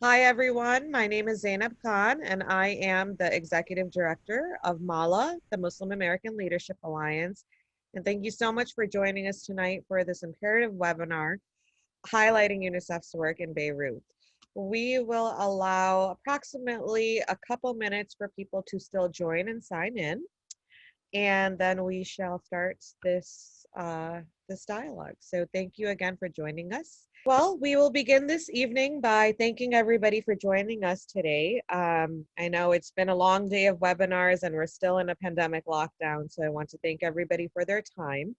Hi, everyone. My name is Zainab Khan, and I am the Executive Director of MALA, the Muslim American Leadership Alliance. And thank you so much for joining us tonight for this imperative webinar highlighting UNICEF's work in Beirut. We will allow approximately a couple minutes for people to still join and sign in, and then we shall start this dialogue. So thank you again for joining us. Well, we will begin this evening by thanking everybody for joining us today. I know it's been a long day of webinars and we're still in a pandemic lockdown, so I want to thank everybody for their time.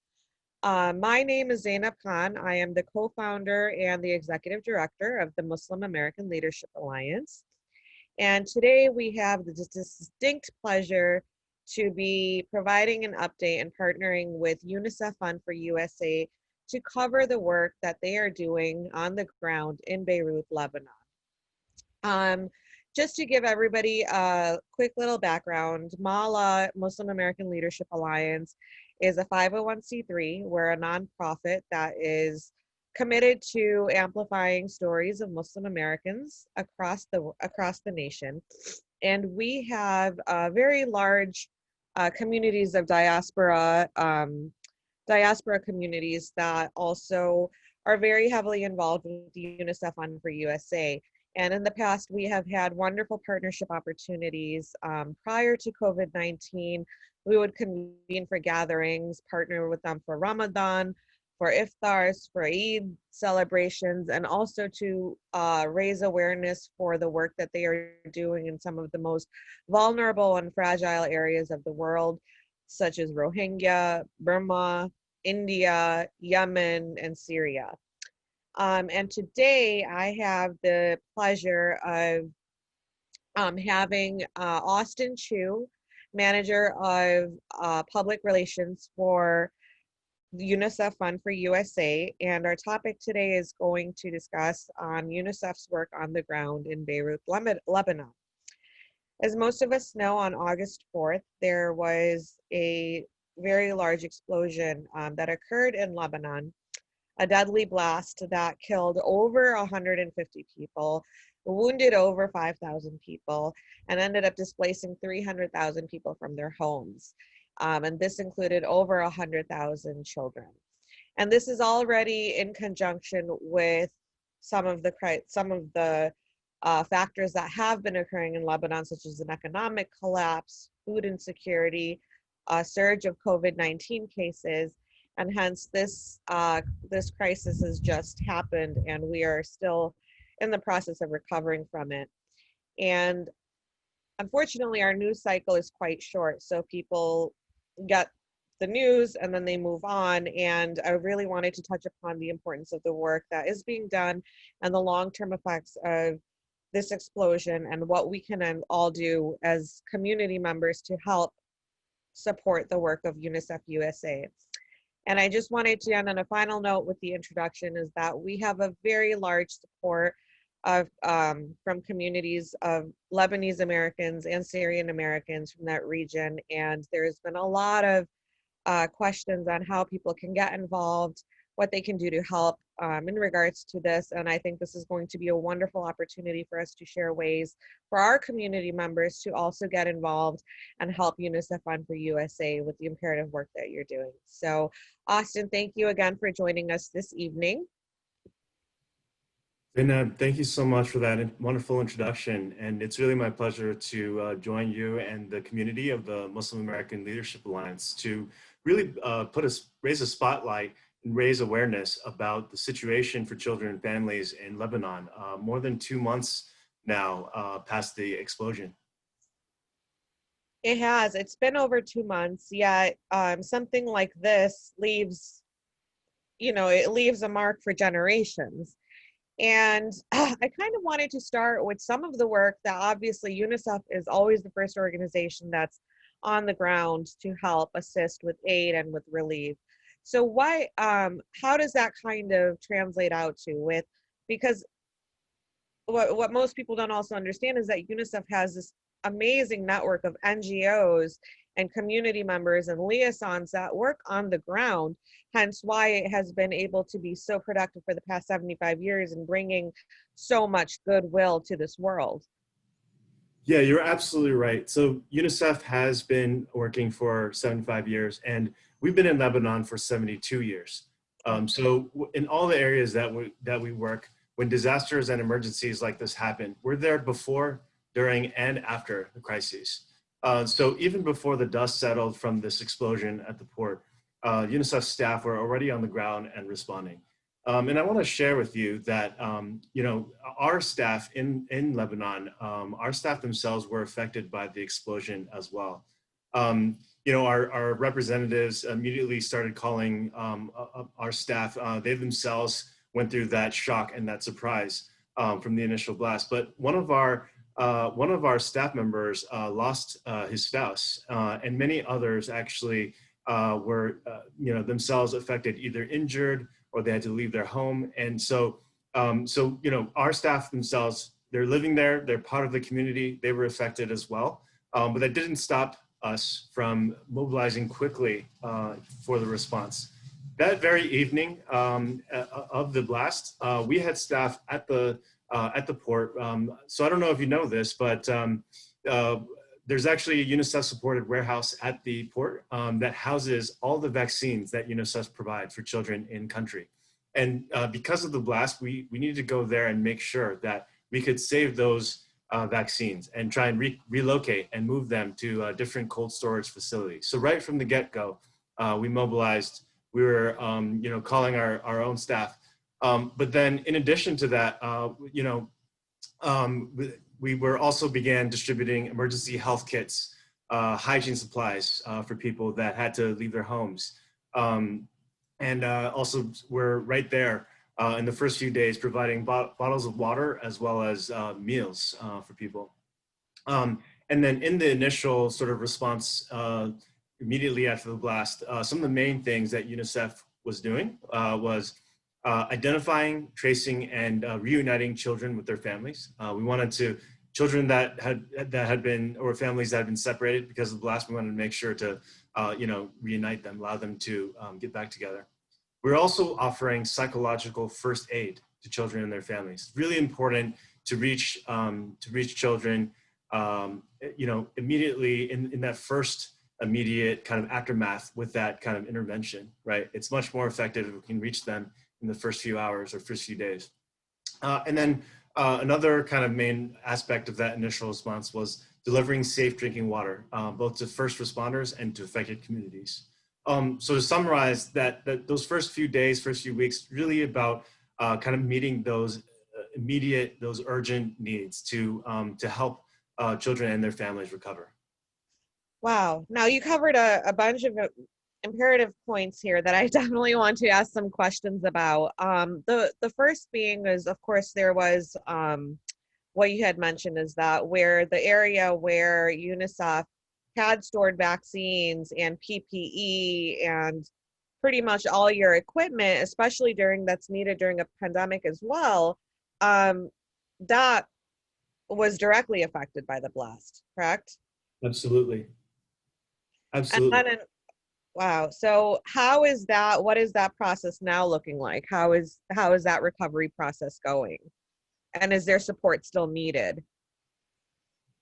My name is Zainab Khan. I am the co-founder and the executive director of the Muslim American Leadership Alliance. And today we have the distinct pleasure to be providing an update and partnering with UNICEF Fund for USA to cover the work that they are doing on the ground in Beirut, Lebanon. Just to give everybody a quick little background, MALA, Muslim American Leadership Alliance, is a 501c3. We're a nonprofit that is committed to amplifying stories of Muslim Americans across the nation. And we have very large communities of diaspora communities that also are very heavily involved with the UNICEF Fund for USA. And in the past, we have had wonderful partnership opportunities. Prior to COVID-19, we would convene for gatherings, partner with them for Ramadan, for iftars, for Eid celebrations, and also to raise awareness for the work that they are doing in some of the most vulnerable and fragile areas of the world, such as Rohingya, Burma, India, Yemen, and Syria. And today I have the pleasure of having Austin Chu, Manager of Public Relations for the UNICEF Fund for USA. And our topic today is going to discuss on UNICEF's work on the ground in Beirut, Lebanon. As most of us know, on August 4th, there was a very large explosion that occurred in Lebanon, a deadly blast that killed over 150 people, wounded over 5,000 people, and ended up displacing 300,000 people from their homes. And this included over 100,000 children. And this is already in conjunction with some of the factors that have been occurring in Lebanon, such as an economic collapse, food insecurity, a surge of COVID-19 cases, and hence this crisis has just happened, and we are still in the process of recovering from it. And unfortunately, our news cycle is quite short, so people get the news and then they move on. And I really wanted to touch upon the importance of the work that is being done and the long-term effects of this explosion and what we can all do as community members to help support the work of UNICEF USA. And I just wanted to end on a final note with the introduction is that we have a very large support of from communities of Lebanese Americans and Syrian Americans from that region. And there's been a lot of questions on how people can get involved, what they can do to help in regards to this. And I think this is going to be a wonderful opportunity for us to share ways for our community members to also get involved and help UNICEF Fund for USA with the imperative work that you're doing. So Austin, thank you again for joining us this evening. Zainab, thank you so much for that wonderful introduction. And it's really my pleasure to join you and the community of the Muslim American Leadership Alliance to really raise a spotlight and raise awareness about the situation for children and families in Lebanon. More than 2 months now past the explosion. It has. It's been over 2 months, yet something like this leaves, it leaves a mark for generations. And I kind of wanted to start with some of the work that obviously UNICEF is always the first organization that's on the ground to help assist with aid and with relief. So how does that kind of translate out because what most people don't also understand is that UNICEF has this amazing network of NGOs and community members and liaisons that work on the ground, hence why it has been able to be so productive for the past 75 years and bringing so much goodwill to this world. Yeah, you're absolutely right. So UNICEF has been working for 75 years, and we've been in Lebanon for 72 years. In all the areas that we work, when disasters and emergencies like this happen, we're there before, during, and after the crises. So even before the dust settled from this explosion at the port, UNICEF staff were already on the ground and responding. And I want to share with you that, our staff in Lebanon, our staff themselves were affected by the explosion as well. Our representatives immediately started calling our staff. They themselves went through that shock and that surprise from the initial blast. But one of our staff members lost his spouse, and many others actually were, themselves affected, either injured or they had to leave their home. And so, our staff themselves, they're living there, they're part of the community, they were affected as well. But that didn't stop us from mobilizing quickly for the response. That very evening of the blast, we had staff at the port. So I don't know if you know this, but there's actually a UNICEF-supported warehouse at the port that houses all the vaccines that UNICEF provides for children in country. And because of the blast, we needed to go there and make sure that we could save those vaccines and try and relocate and move them to different cold storage facilities. So right from the get-go, we mobilized. We were, calling our own staff. But then, in addition to that, we were also began distributing emergency health kits, hygiene supplies for people that had to leave their homes. And also we're right there in the first few days providing bottles of water as well as meals for people. And then in the initial sort of response immediately after the blast, some of the main things that UNICEF was doing was identifying, tracing, and reuniting children with their families. We wanted to, children that had been, or families that had been separated because of the blast, we wanted to make sure to, reunite them, allow them to get back together. We're also offering psychological first aid to children and their families. Really important to reach children, immediately in that first immediate kind of aftermath with that kind of intervention, right? It's much more effective if we can reach them in the first few hours or first few days. And then another kind of main aspect of that initial response was delivering safe drinking water, both to first responders and to affected communities. So to summarize, that those first few days, first few weeks, really about kind of meeting those immediate, those urgent needs to help children and their families recover. Wow. Now you covered a bunch of imperative points here that I definitely want to ask some questions about. The first being is, of course, there was what you had mentioned is that where the area where UNICEF had stored vaccines and PPE and pretty much all your equipment, especially that's needed during a pandemic as well, that was directly affected by the blast, correct? Absolutely. Absolutely. And then, wow. So how is that, what is that process now looking like? How is that recovery process going? And is there support still needed?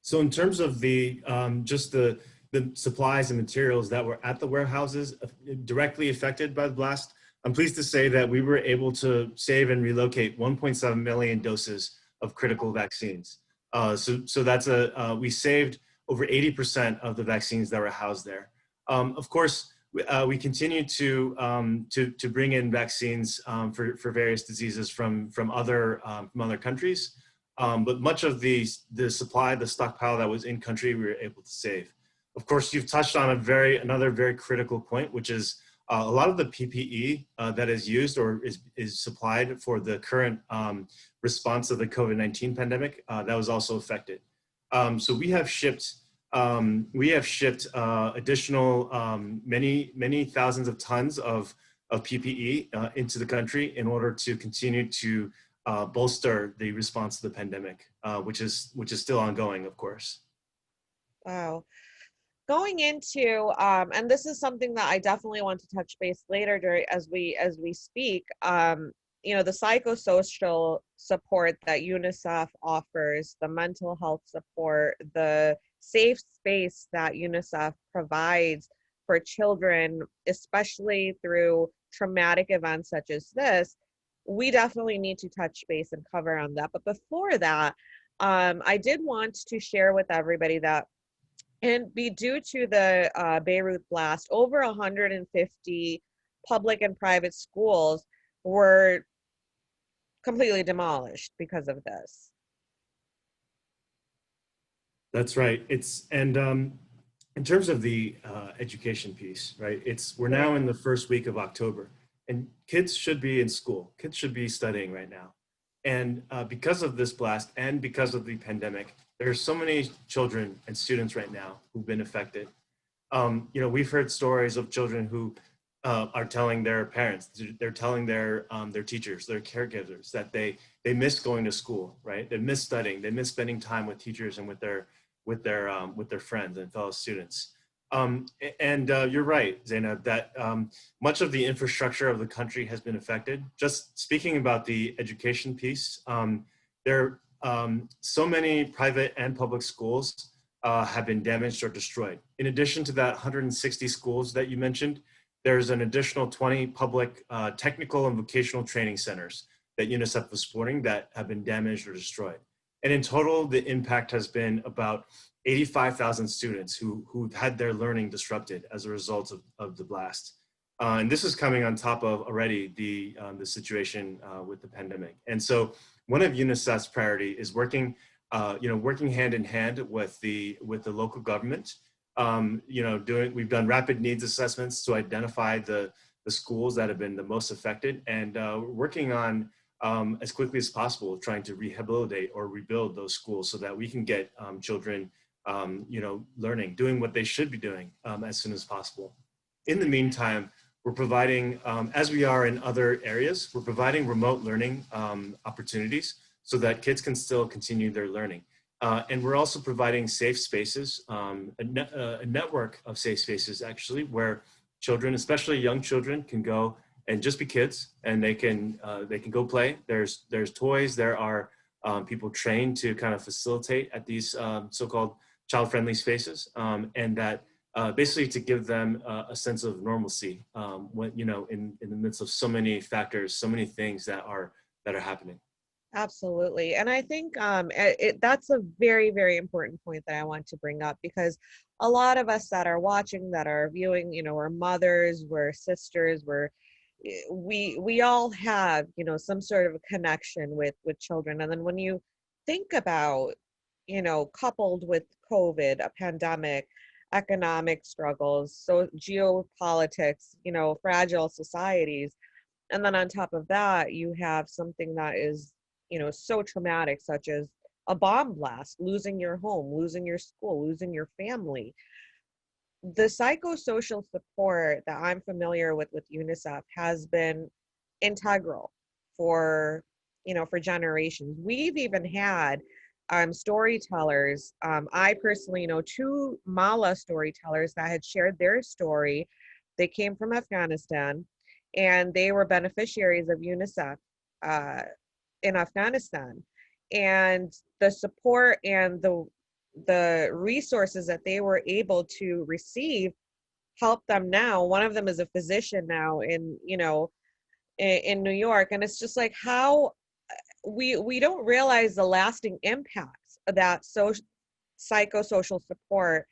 So in terms of the just the supplies and materials that were at the warehouses directly affected by the blast, I'm pleased to say that we were able to save and relocate 1.7 million doses of critical vaccines. So that's we saved over 80% of the vaccines that were housed there. Of course, we continue to bring in vaccines for various diseases from other countries, but much of the supply, the stockpile that was in country, we were able to save. Of course, you've touched on another very critical point, which is a lot of the PPE that is used or is supplied for the current response of the COVID-19 pandemic that was also affected. So we have shipped additional many thousands of tons of PPE into the country in order to continue to bolster the response to the pandemic, which is still ongoing, of course. Wow. Going into and this is something that I definitely want to touch base later during as we speak. The psychosocial support that UNICEF offers, the mental health support, the safe space that UNICEF provides for children, especially through traumatic events such as this, we definitely need to touch base and cover on that. But before that, I did want to share with everybody that and be due to the Beirut blast, over 150 public and private schools were completely demolished because of this. That's right. In terms of the education piece, right? We're now in the first week of October, and kids should be in school. Kids should be studying right now. And because of this blast and because of the pandemic, there are so many children and students right now who've been affected. We've heard stories of children who are telling their parents, they're telling their teachers, their caregivers that they miss going to school, right? They miss studying, they miss spending time with teachers and with their friends and fellow students. You're right, Zainab, that much of the infrastructure of the country has been affected. Just speaking about the education piece, there so many private and public schools have been damaged or destroyed. In addition to that 160 schools that you mentioned, there's an additional 20 public technical and vocational training centers that UNICEF was supporting that have been damaged or destroyed. And in total, the impact has been about 85,000 students who've had their learning disrupted as a result of the blast. And this is coming on top of already the situation with the pandemic. And so one of UNICEF's priority is working hand in hand with the local government. We've done rapid needs assessments to identify the schools that have been the most affected, and working on as quickly as possible trying to rehabilitate or rebuild those schools so that we can get children learning, doing what they should be doing as soon as possible. In the meantime, we're providing, as we are in other areas, we're providing remote learning opportunities so that kids can still continue their learning. And we're also providing safe spaces, a network of safe spaces actually, where children, especially young children, can go and just be kids, and they can go play. There's toys, there are people trained to kind of facilitate at these so-called child-friendly spaces, and that basically to give them a sense of normalcy when, in the midst of so many factors, so many things that are happening. Absolutely. And I think that's a very, very important point that I want to bring up, because a lot of us that are watching, that are viewing, we're mothers, we're sisters, we all have, some sort of a connection with children. And then when you think about, coupled with COVID, a pandemic, economic struggles, so geopolitics, fragile societies, and then on top of that, you have something that is, so traumatic, such as a bomb blast, losing your home, losing your school, losing your family. The psychosocial support that I'm familiar with UNICEF has been integral for, for generations. We've even had storytellers. I personally know two Mala storytellers that had shared their story. They came from Afghanistan, and they were beneficiaries of UNICEF in Afghanistan. And the support and the resources that they were able to receive help them now. One of them is a physician now in New York. And it's just like how we don't realize the lasting impacts that psychosocial support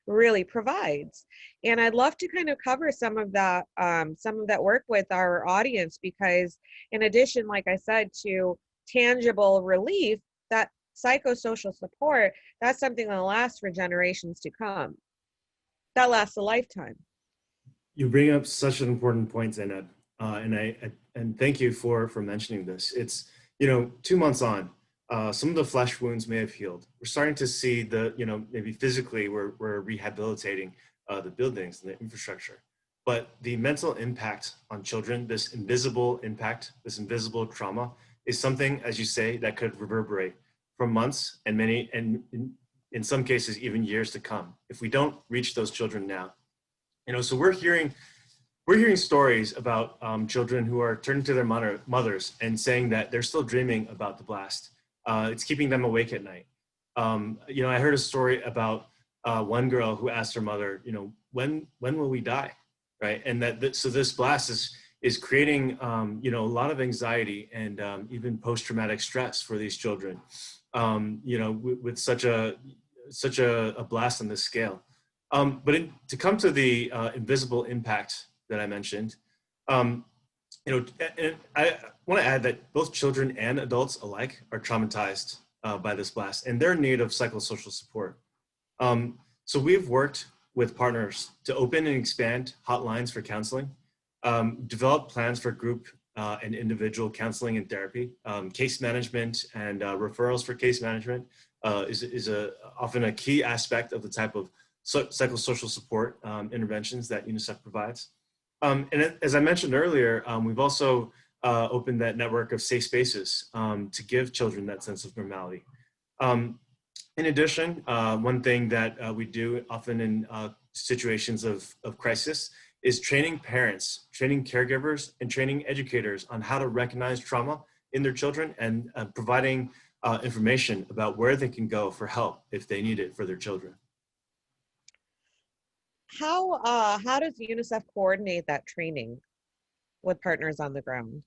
really provides. And I'd love to kind of cover some of that work with our audience, because in addition, like I said, to tangible relief, that psychosocial support, that's something that lasts for generations to come. That lasts a lifetime. You bring up such an important point, Zainab, and thank you for mentioning this. It's 2 months on, some of the flesh wounds may have healed. We're starting to see maybe physically we're rehabilitating the buildings and the infrastructure, but the mental impact on children, this invisible impact, this invisible trauma, is something, as you say, that could reverberate for months and in some cases, even years to come, if we don't reach those children now. So we're hearing stories about children who are turning to their mothers and saying that they're still dreaming about the blast. It's keeping them awake at night. I heard a story about one girl who asked her mother, when will we die, right? And so this blast is creating, a lot of anxiety and even post-traumatic stress for these children, with such a blast on this scale. But to come to the invisible impact that I mentioned, and I want to add that both children and adults alike are traumatized by this blast, and they're in need of psychosocial support. So we've worked with partners to open and expand hotlines for counseling, develop plans for group and individual counseling and therapy, case management and referrals for case management is often a key aspect of the type of psychosocial support interventions that UNICEF provides. And as I mentioned earlier, we've also opened that network of safe spaces to give children that sense of normality. In addition, one thing that we do often in situations of crisis is training parents, training caregivers, and training educators on how to recognize trauma in their children and providing information about where they can go for help if they need it for their children. How does UNICEF coordinate that training with partners on the ground?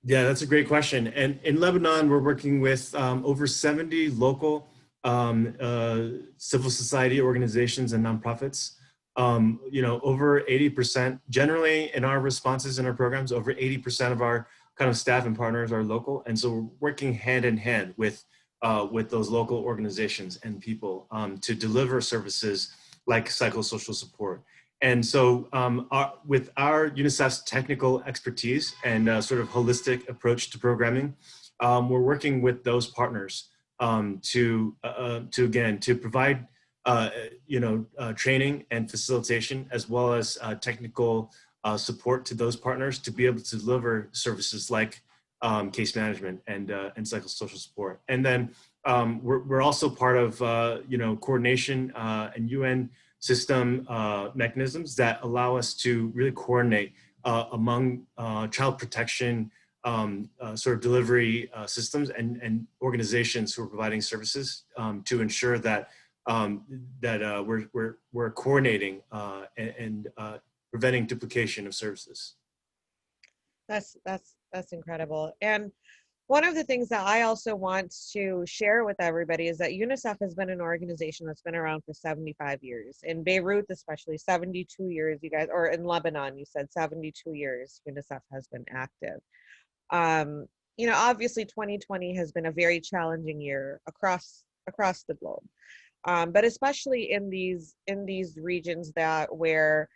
Yeah, that's a great question. And in Lebanon, we're working with over 70 local civil society organizations and nonprofits. Over 80%, generally in our responses in our programs, over 80% of our kind of staff and partners are local. And so we're working hand in hand with those local organizations and people to deliver services like psychosocial support. And so with our UNICEF's technical expertise and sort of holistic approach to programming, we're working with those partners to provide training and facilitation, as well as technical support to those partners to be able to deliver services like case management and psychosocial support. And then we're also part of coordination and UN system mechanisms that allow us to really coordinate among child protection sort of delivery systems and organizations who are providing services to ensure that we're coordinating and preventing duplication of services. That's incredible. And one of the things that I also want to share with everybody is that UNICEF has been an organization that's been around for 75 years. In Beirut, especially 72 years, you guys, or in Lebanon, you said 72 years UNICEF has been active. Obviously 2020 has been a very challenging year across the globe. But especially in these regions where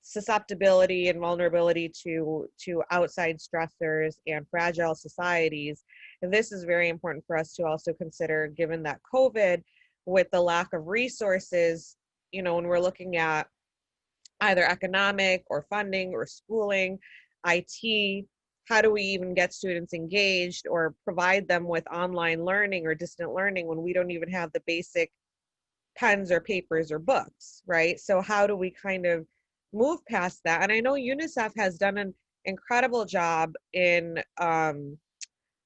susceptibility and vulnerability to outside stressors and fragile societies. And this is very important for us to also consider, given that COVID, with the lack of resources, when we're looking at either economic or funding or schooling, IT, how do we even get students engaged or provide them with online learning or distant learning when we don't even have the basic pens or papers or books, right? So how do we kind of move past that? And I know UNICEF has done an incredible job in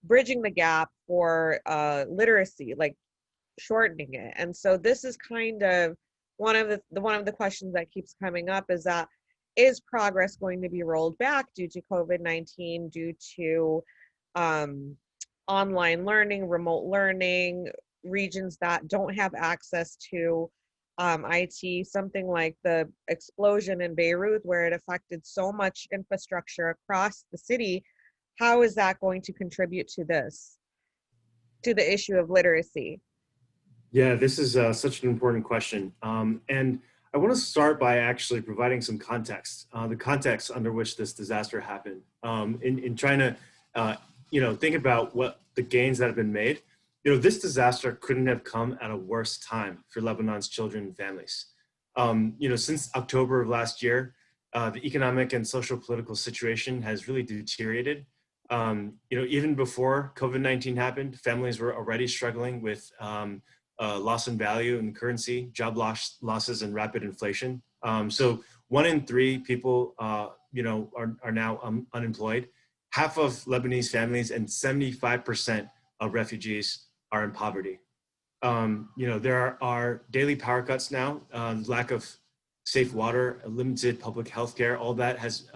bridging the gap for literacy, like shortening it. And so this is kind of one of the questions that keeps coming up is progress going to be rolled back due to COVID-19, due to online learning, remote learning, regions that don't have access to IT, something like the explosion in Beirut, where it affected so much infrastructure across the city. How is that going to contribute to the issue of literacy? Yeah, this is such an important question. And I want to start by actually providing some context, the context under which this disaster happened, in trying to, think about what the gains that have been made. This disaster couldn't have come at a worse time for Lebanon's children and families. Since October of last year, the economic and social political situation has really deteriorated. Even before COVID-19 happened, families were already struggling with loss in value in currency, job losses, and rapid inflation. So 1 in 3 people, are now unemployed. Half of Lebanese families and 75% of refugees are in poverty. There are daily power cuts now, lack of safe water, limited public health care. All that has,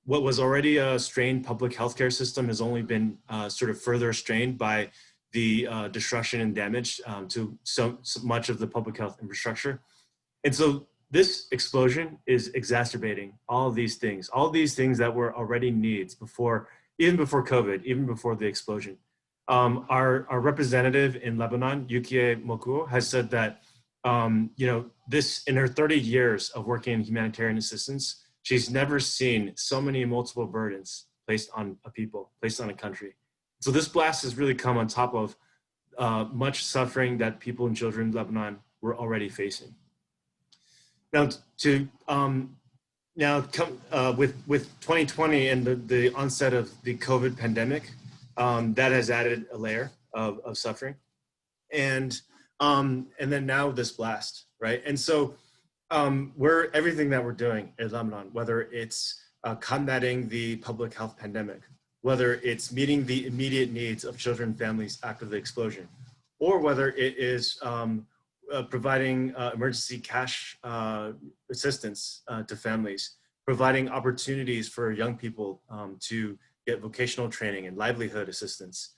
what was already a strained public healthcare system has only been sort of further strained by the destruction and damage to so much of the public health infrastructure. And so this explosion is exacerbating all these things that were already needs even before COVID, even before the explosion. Our representative in Lebanon, Yukie Mokuo, has said that, this, in her 30 years of working in humanitarian assistance, she's never seen so many multiple burdens placed on a people, placed on a country. So this blast has really come on top of much suffering that people and children in Lebanon were already facing. Now, with 2020 and the onset of the COVID pandemic, that has added a layer of suffering, and then now this blast, right? And so everything that we're doing in Lebanon, whether it's combating the public health pandemic, whether it's meeting the immediate needs of children and families after the explosion, or whether it is providing emergency cash assistance to families, providing opportunities for young people to get vocational training and livelihood assistance.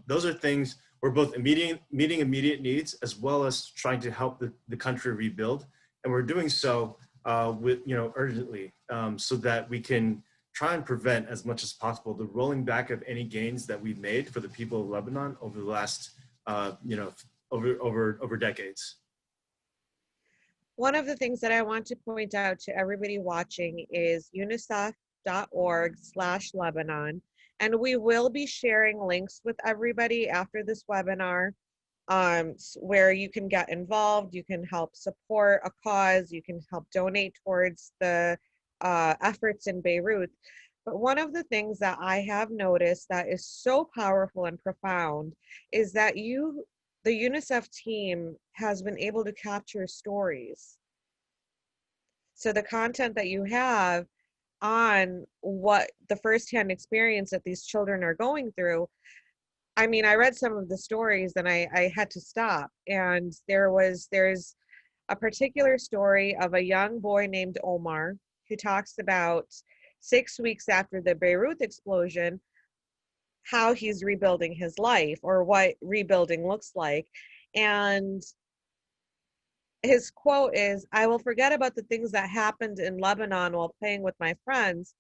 Those are things we're both meeting immediate needs as well as trying to help the country rebuild. And we're doing so urgently so that we can try and prevent as much as possible the rolling back of any gains that we've made for the people of Lebanon over the last, over decades. One of the things that I want to point out to everybody watching is unicef.org/Lebanon. And we will be sharing links with everybody after this webinar where you can get involved, you can help support a cause, you can help donate towards the efforts in Beirut. But one of the things that I have noticed that is so powerful and profound is that the UNICEF team has been able to capture stories. So the content that you have on what the firsthand experience that these children are going through, I mean, I read some of the stories and I had to stop. And there's a particular story of a young boy named Omar who talks about 6 weeks after the Beirut explosion, how he's rebuilding his life or what rebuilding looks like. And his quote is, "I will forget about the things that happened in Lebanon while playing with my friends.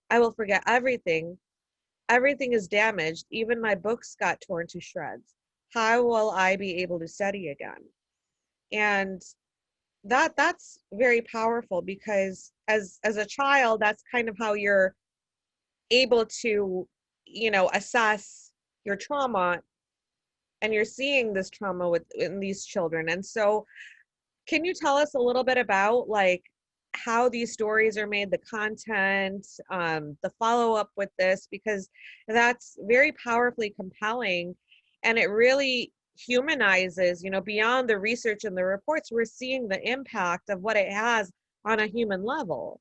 I will forget everything. Everything is damaged. Even my books got torn to shreds. How will I be able to study again?" And that's very powerful because as a child, that's kind of how you're able to, assess your trauma, and you're seeing this trauma in these children. And so can you tell us a little bit about how these stories are made, the content, the follow-up with this, because that's very powerfully compelling, and it really humanizes, beyond the research and the reports, we're seeing the impact of what it has on a human level.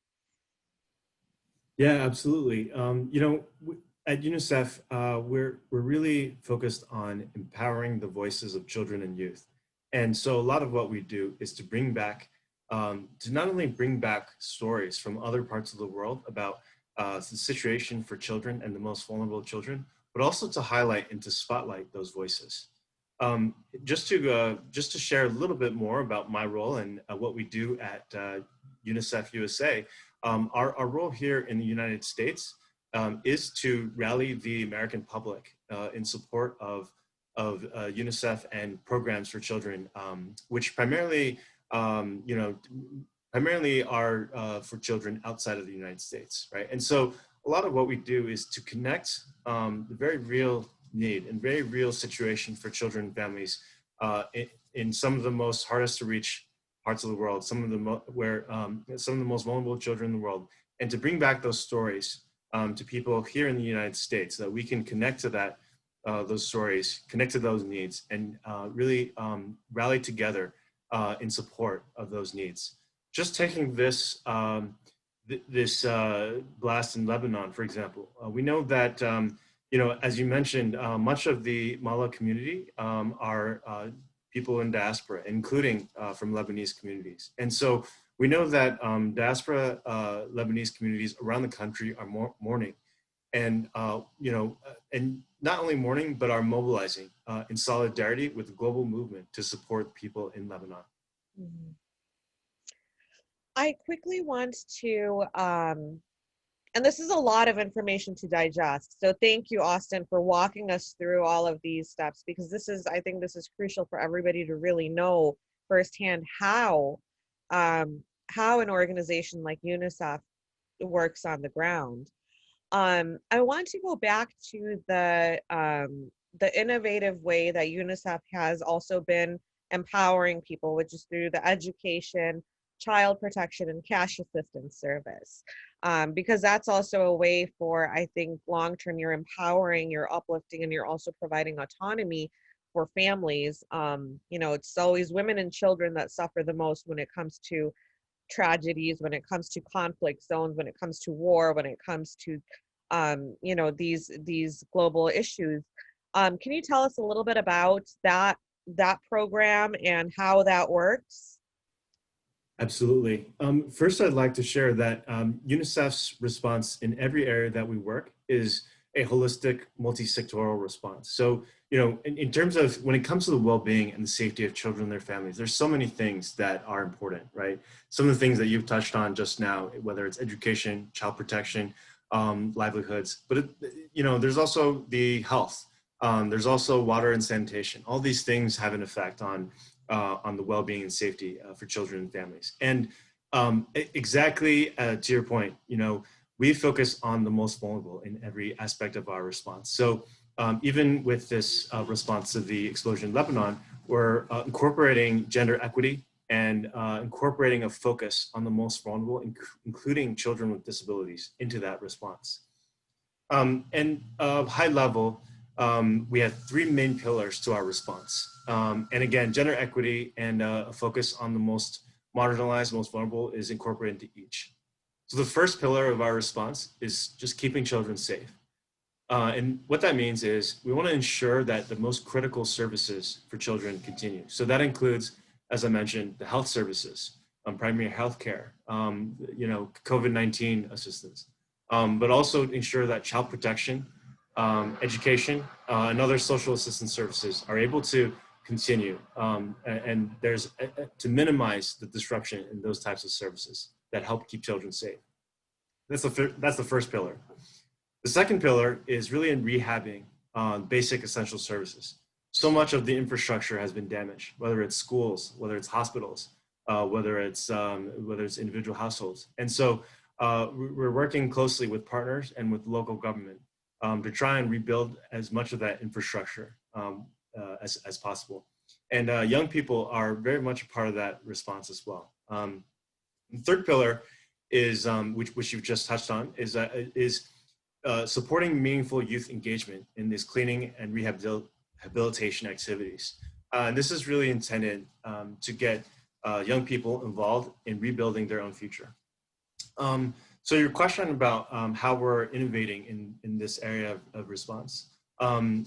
Yeah, absolutely. At UNICEF, we're really focused on empowering the voices of children and youth. And so a lot of what we do is to bring back, to not only bring back stories from other parts of the world about the situation for children and the most vulnerable children, but also to highlight and to spotlight those voices. Just to share a little bit more about my role and what we do at Unicef Usa, our role here in the United States is to rally the American public in support of UNICEF and programs for children, which primarily are for children outside of the United States, right? And so a lot of what we do is to connect the very real need and very real situation for children and families in some of the most hardest to reach parts of the world, some of the most vulnerable children in the world, and to bring back those stories to people here in the United States so that we can connect to that those stories, connect to those needs, and really rally together in support of those needs. Just taking this blast in Lebanon, for example, we know that as you mentioned, much of the Mala community are people in diaspora, including from Lebanese communities, and so we know that diaspora Lebanese communities around the country are mourning, and and not only mourning but are mobilizing in solidarity with the global movement to support people in Lebanon. Mhm. I quickly want to, and this is a lot of information to digest. So thank you, Austin, for walking us through all of these steps, because I think this is crucial for everybody to really know firsthand how an organization like UNICEF works on the ground. I want to go back to the innovative way that UNICEF has also been empowering people, which is through the education, child protection, and cash assistance service. Because that's also a way for, I think, long-term, you're empowering, you're uplifting, and you're also providing autonomy for families. It's always women and children that suffer the most when it comes to tragedies, when it comes to conflict zones, when it comes to war, when it comes to these global issues. Can you tell us a little bit about that program and how that works? Absolutely. First, I'd like to share that UNICEF's response in every area that we work is a holistic, multi-sectoral response. So, in terms of when it comes to the well-being and the safety of children and their families, there's so many things that are important, right? Some of the things that you've touched on just now, whether it's education, child protection, livelihoods, but there's also the health. There's also water and sanitation. All these things have an effect on the well-being and safety for children and families. And exactly to your point, we focus on the most vulnerable in every aspect of our response. So even with this response to the explosion in Lebanon, we're incorporating gender equity and incorporating a focus on the most vulnerable, including children with disabilities, into that response. And high level, we have three main pillars to our response. And again, gender equity and a focus on the most marginalized, most vulnerable is incorporated into each. So the first pillar of our response is just keeping children safe. And what that means is we want to ensure that the most critical services for children continue. So that includes, as I mentioned, the health services, primary health care, COVID-19 assistance, but also ensure that child protection, education, and other social assistance services are able to continue, and there's to minimize the disruption in those types of services that help keep children safe. That's the first pillar. The second pillar is really in rehabbing basic essential services. So much of the infrastructure has been damaged, whether it's schools, whether it's hospitals, whether it's individual households, and so we're working closely with partners and with local government to try and rebuild as much of that infrastructure as possible. And young people are very much a part of that response as well. The third pillar is, which you've just touched on, is supporting meaningful youth engagement in these cleaning and rehabilitation activities. And this is really intended to get young people involved in rebuilding their own future. So your question about how we're innovating in this area of response, all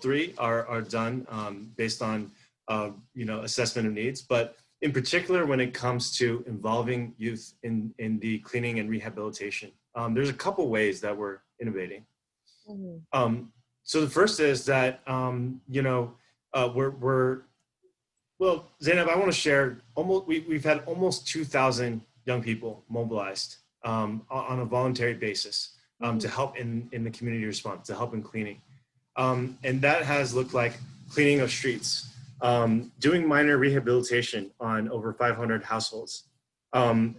three are done based on assessment of needs, but in particular when it comes to involving youth in the cleaning and rehabilitation, there's a couple ways that we're innovating. Mm-hmm. So the first is that well, Zainab, I want to share we've had almost 2,000 young people mobilized on a voluntary basis to help in the community response, to help in cleaning. And that has looked like cleaning of streets, doing minor rehabilitation on over 500 households, and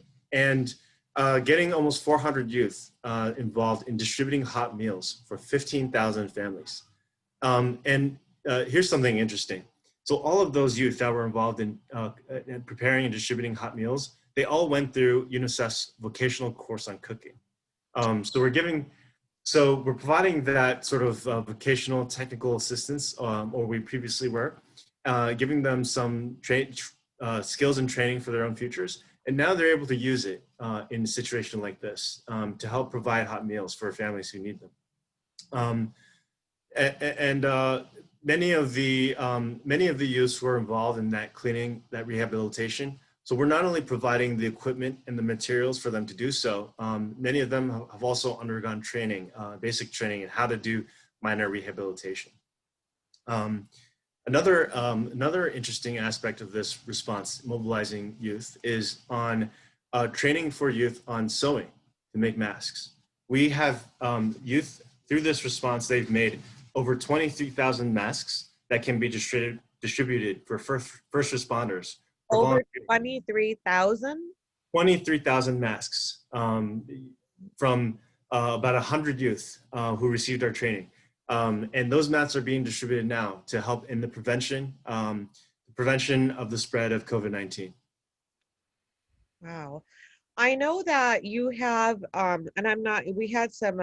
getting almost 400 youth involved in distributing hot meals for 15,000 families. And here's something interesting. So all of those youth that were involved in preparing and distributing hot meals, they all went through UNICEF's vocational course on cooking. So we're giving So we're providing that sort of vocational technical assistance, or we previously were, giving them some skills and training for their own futures. And now they're able to use it in a situation like this to help provide hot meals for families who need them. Many of the youths were involved in that cleaning, that rehabilitation. So we're not only providing the equipment and the materials for them to do so, many of them have also undergone training, basic training in how to do minor rehabilitation. Another interesting aspect of this response, mobilizing youth, is on training for youth on sewing to make masks. We have youth, through this response, they've made over 23,000 masks that can be distributed for first responders. Over 23,000? 23,000 masks from about 100 youth who received our training. And those masks are being distributed now to help in the prevention of the spread of COVID-19. Wow. I know that you have, we had some,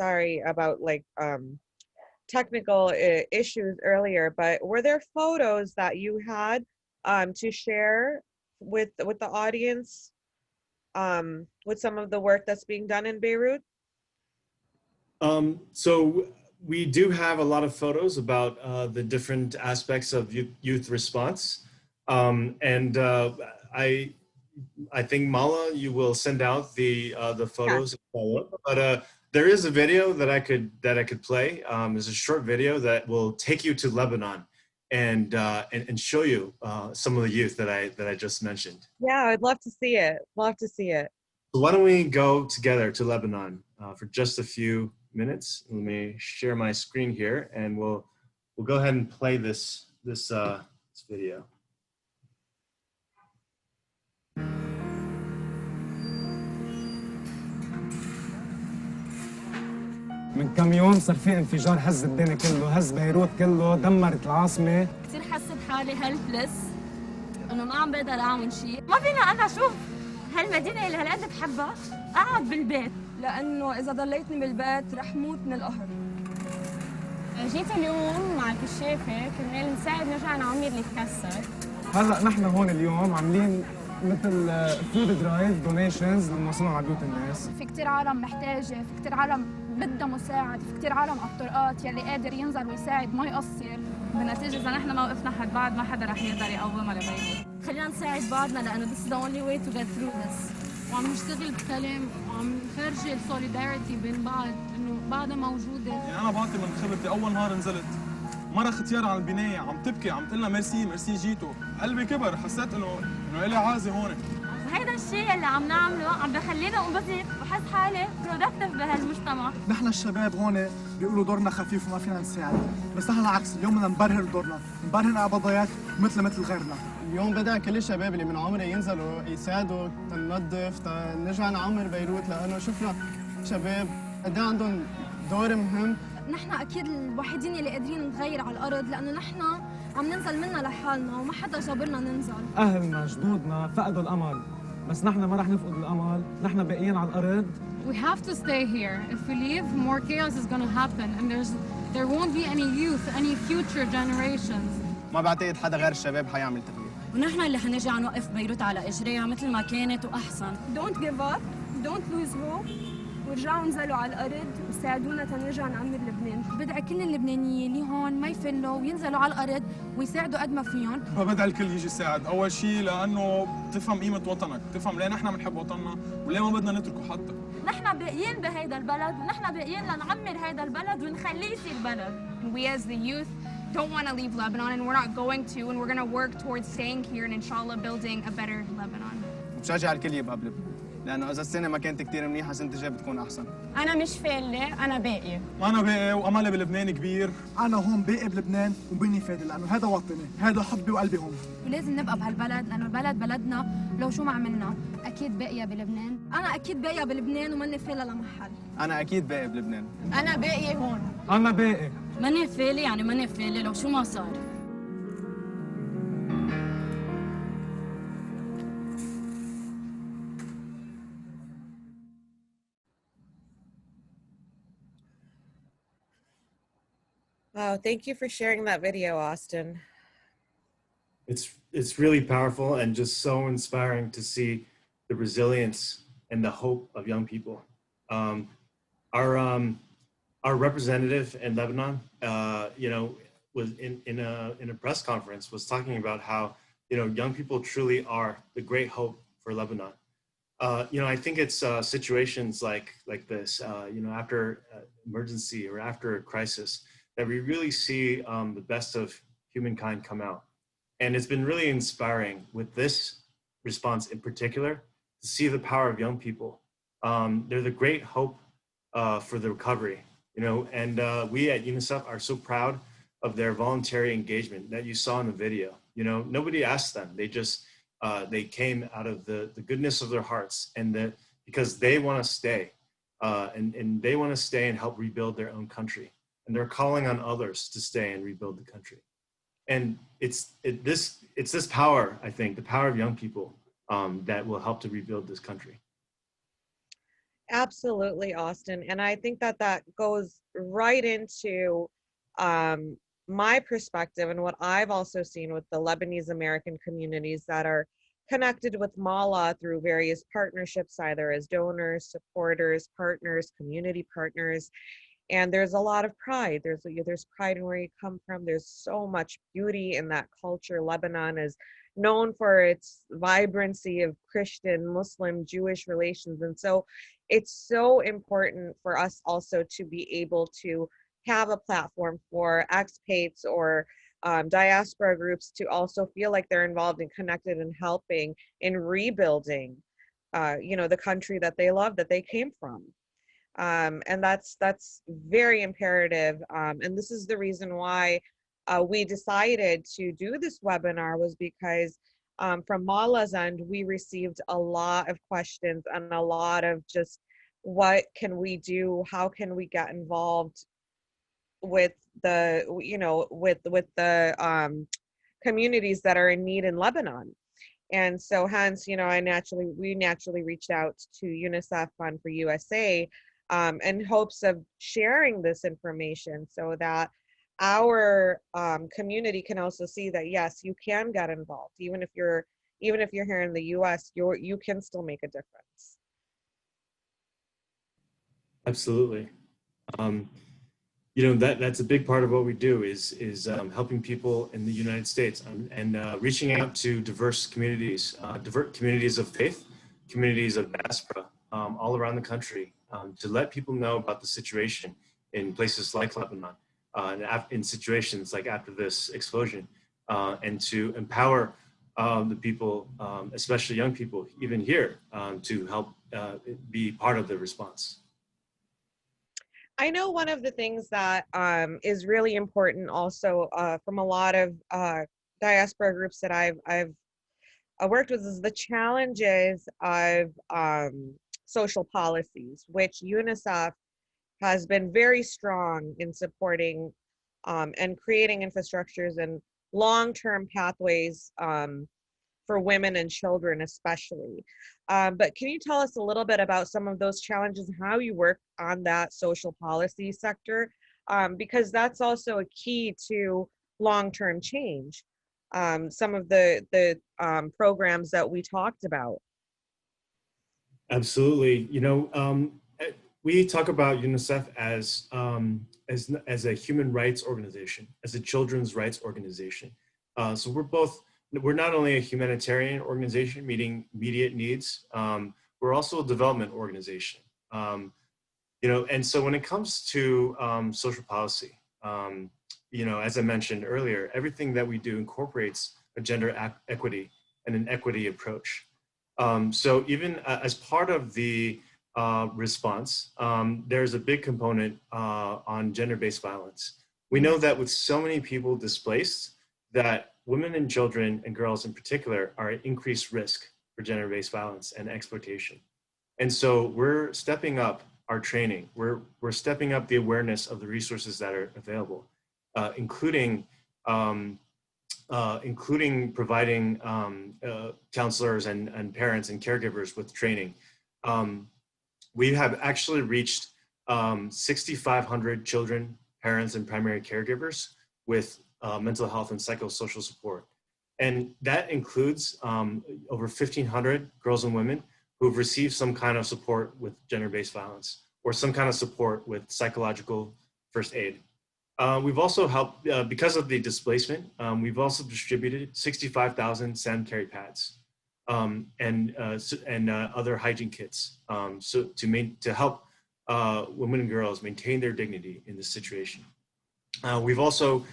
sorry about like technical issues earlier, but were there photos that you had to share with the audience with some of the work that's being done in Beirut? So we do have a lot of photos about the different aspects of youth response. I think Mala, you will send out the photos. Yeah. But there is a video that I could play. There's a short video that will take you to Lebanon and show you some of the youth that I just mentioned. Yeah, I'd love to see it. Love to see it. So why don't we go together to Lebanon for just a few minutes? Let me share my screen here, and we'll go ahead and play this video. من كم يوم صار في انفجار هز الدنيا كله، هز بيروت كله، دمرت العاصمة. كثير حسيت حالي هيلفلس، إنه ما عم بقدر أعمل شيء، ما فينا أنا أشوف هالمدينة اللي هالقد بحبها، أقعد بالبيت، لأنه إذا ضليتني بالبيت رح موت من القهر. جيت اليوم مع الكشافة كرمال نساعد نرجع نعمر اللي تكسر. هلا نحن هون اليوم عاملين مثل فود درايف دونيشنز لنوصلهم على بيوت الناس. في كثير عالم محتاجة، في كثير عالم بدها مساعد، في كثير عالم على الطرقات يلي قادر ينزل ويساعد ما يقصر. بالنتيجة إذا نحن ما وقفنا حد بعض ما حدا رح يقدر يقومها لبيته. خلينا نساعد بعضنا لأنه this is the only way to get through this. وعم نشتغل بكلام وعم نخرج السوليداريتي بين بعض انه بعدها موجوده. يعني انا بعطي من خبرتي، اول نهار نزلت مرة ختيار على البناية عم تبكي عم تقلنا ميرسي جيتوا، قلبي كبر، حسيت انه إلي عازة هون. وهيدا الشيء اللي عم نعمله عم بخلينا انبسط وحس حالي برودكتيف بهالمجتمع. نحن الشباب هون بيقولوا دورنا خفيف وما فينا نساعد، بس نحن العكس، اليوم بدنا نبرهن دورنا، نبرهن قبضيات مثل غيرنا. اليوم بدأ كل الشباب اللي من عمري ينزلوا يساعدوا تننظف تنرجع نعمر بيروت، لأنه شفنا شباب قد ايه عندهم دور مهم. نحن أكيد الوحيدين اللي قادرين نغير على الأرض، لأنه نحن عم ننزل منها لحالنا وما حدا جابرنا ننزل. أهلنا جدودنا فقدوا الأمل، بس نحن ما رح نفقد الأمل، نحن باقيين على الأرض. We have to stay here. If we leave, more chaos is going to happen and there won't be any youth, any future generations. ما بعتقد حدا غير الشباب حيعمل تغيير. ونحن اللي حنرجع نوقف بيروت على اجريها مثل ما كانت واحسن. Don't give up, don't lose hope. ورجعوا انزلوا على الارض وساعدونا تنرجع نعمر لبنان. بدعي كل اللبنانيين اللي هون ما يفلوا وينزلوا على الارض ويساعدوا قد ما فيهم. فبدعي الكل يجي يساعد، اول شيء لانه تفهم قيمة وطنك، تفهم ليه نحن بنحب وطننا وليه ما بدنا نتركه حتى. نحن باقيين بهيدا البلد ونحن باقيين لنعمر هيدا البلد ونخليه يصير بلد. We as the youth don't want to leave Lebanon and we're not going to, and we're going to work towards staying here and inshallah building a better Lebanon. بشجع الكل يبقى بلبنان، لأنه إذا السنة ما كانت كتير منيحة السنة الجاية بتكون أحسن. أنا مش فالة، أنا باقية. أنا باقي وأملي بلبنان كبير. أنا هون باقي بلبنان وبني فادي، لأنه هذا وطني، هذا حبي وقلبي هون. ولازم نبقى بهالبلد لأنه البلد بلدنا لو شو ما عملنا. أكيد باقية بلبنان. أنا أكيد باقية بلبنان وماني فالة لمحل. أنا أكيد باقي بلبنان. أنا باقية هون. أنا باقي. ماني فالي يعني ماني فالي لو شو ما صار. Oh, thank you for sharing that video, Austin. It's really powerful and just so inspiring to see the resilience and the hope of young people. Um, our representative in Lebanon, was in a press conference, was talking about how young people truly are the great hope for Lebanon. I think it's situations like this, after emergency or after a crisis, that we really see the best of humankind come out. And it's been really inspiring with this response in particular to see the power of young people. They're the great hope for the recovery, and we at UNICEF are so proud of their voluntary engagement that you saw in the video. Nobody asked them. They came out of the goodness of their hearts, and because they want to stay, and they want to stay and help rebuild their own country. And they're calling on others to stay and rebuild the country. And it's this power, I think, the power of young people that will help to rebuild this country. Absolutely, Austin. And I think that goes right into my perspective and what I've also seen with the Lebanese American communities that are connected with Mala through various partnerships, either as donors, supporters, partners, community partners. And there's a lot of pride. There's pride in where you come from. There's so much beauty in that culture. Lebanon is known for its vibrancy of Christian, Muslim, Jewish relations. And so it's so important for us also to be able to have a platform for expats or diaspora groups to also feel like they're involved and connected and helping in rebuilding, the country that they love, that they came from. And that's very imperative. And this is the reason why we decided to do this webinar, was because from Mala's end, we received a lot of questions and a lot of just, what can we do? How can we get involved with the, with the communities that are in need in Lebanon? And so hence, we naturally reached out to UNICEF Fund for USA in hopes of sharing this information so that our community can also see that, yes, you can get involved. Even if you're here in the US, you can still make a difference. Absolutely. That's a big part of what we do is helping people in the United States and reaching out to diverse communities of faith, communities of diaspora all around the country, to let people know about the situation in places like Lebanon, and in situations like after this explosion, and to empower the people, especially young people, even here, to help be part of the response. I know one of the things that is really important also from a lot of diaspora groups that I've worked with is the challenges of social policies, which UNICEF has been very strong in supporting and creating infrastructures and long-term pathways for women and children especially. But can you tell us a little bit about some of those challenges and how you work on that social policy sector? Because that's also a key to long-term change. Some of the programs that we talked about. Absolutely. We talk about UNICEF as a human rights organization, as a children's rights organization. So we're not only a humanitarian organization meeting immediate needs, we're also a development organization. And so when it comes to social policy, as I mentioned earlier, everything that we do incorporates a gender equity and an equity approach. So even as part of the response, there's a big component on gender-based violence. We know that with so many people displaced, that women and children and girls in particular are at increased risk for gender-based violence and exploitation. And so we're stepping up our training. We're stepping up the awareness of the resources that are available, including providing counselors and parents and caregivers with training. We have actually reached 6,500 children parents and primary caregivers with mental health and psychosocial support. And that includes over 1,500 girls and women who've received some kind of support with gender-based violence or some kind of support with psychological first aid. We've also helped, because of the displacement, we've also distributed 65,000 sanitary pads and other hygiene kits to help women and girls maintain their dignity in this situation. We've also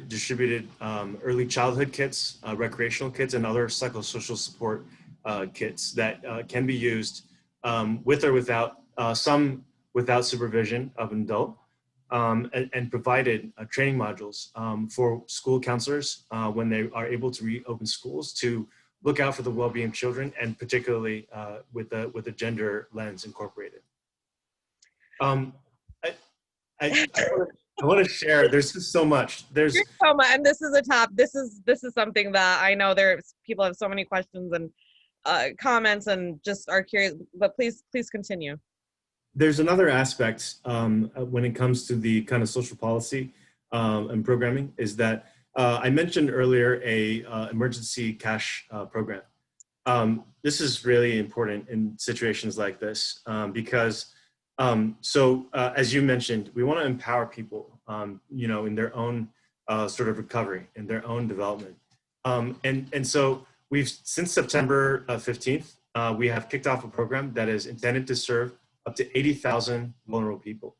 distributed early childhood kits, recreational kits, and other psychosocial support kits that can be used with or without, some without supervision of an adult, and provided training modules for school counselors when they are able to reopen schools to look out for the well-being of children, and particularly with a gender lens incorporated. I want to share. There's just so much. There's so much, and this is something that I know people have so many questions and comments and just are curious. But please continue. There's another aspect when it comes to the kind of social policy and programming is that I mentioned earlier a emergency cash program. This is really important in situations like this because as you mentioned, we want to empower people, in their own sort of recovery, in their own development. And so we've, since September 15th, we have kicked off a program that is intended to serve up to 80,000 vulnerable people.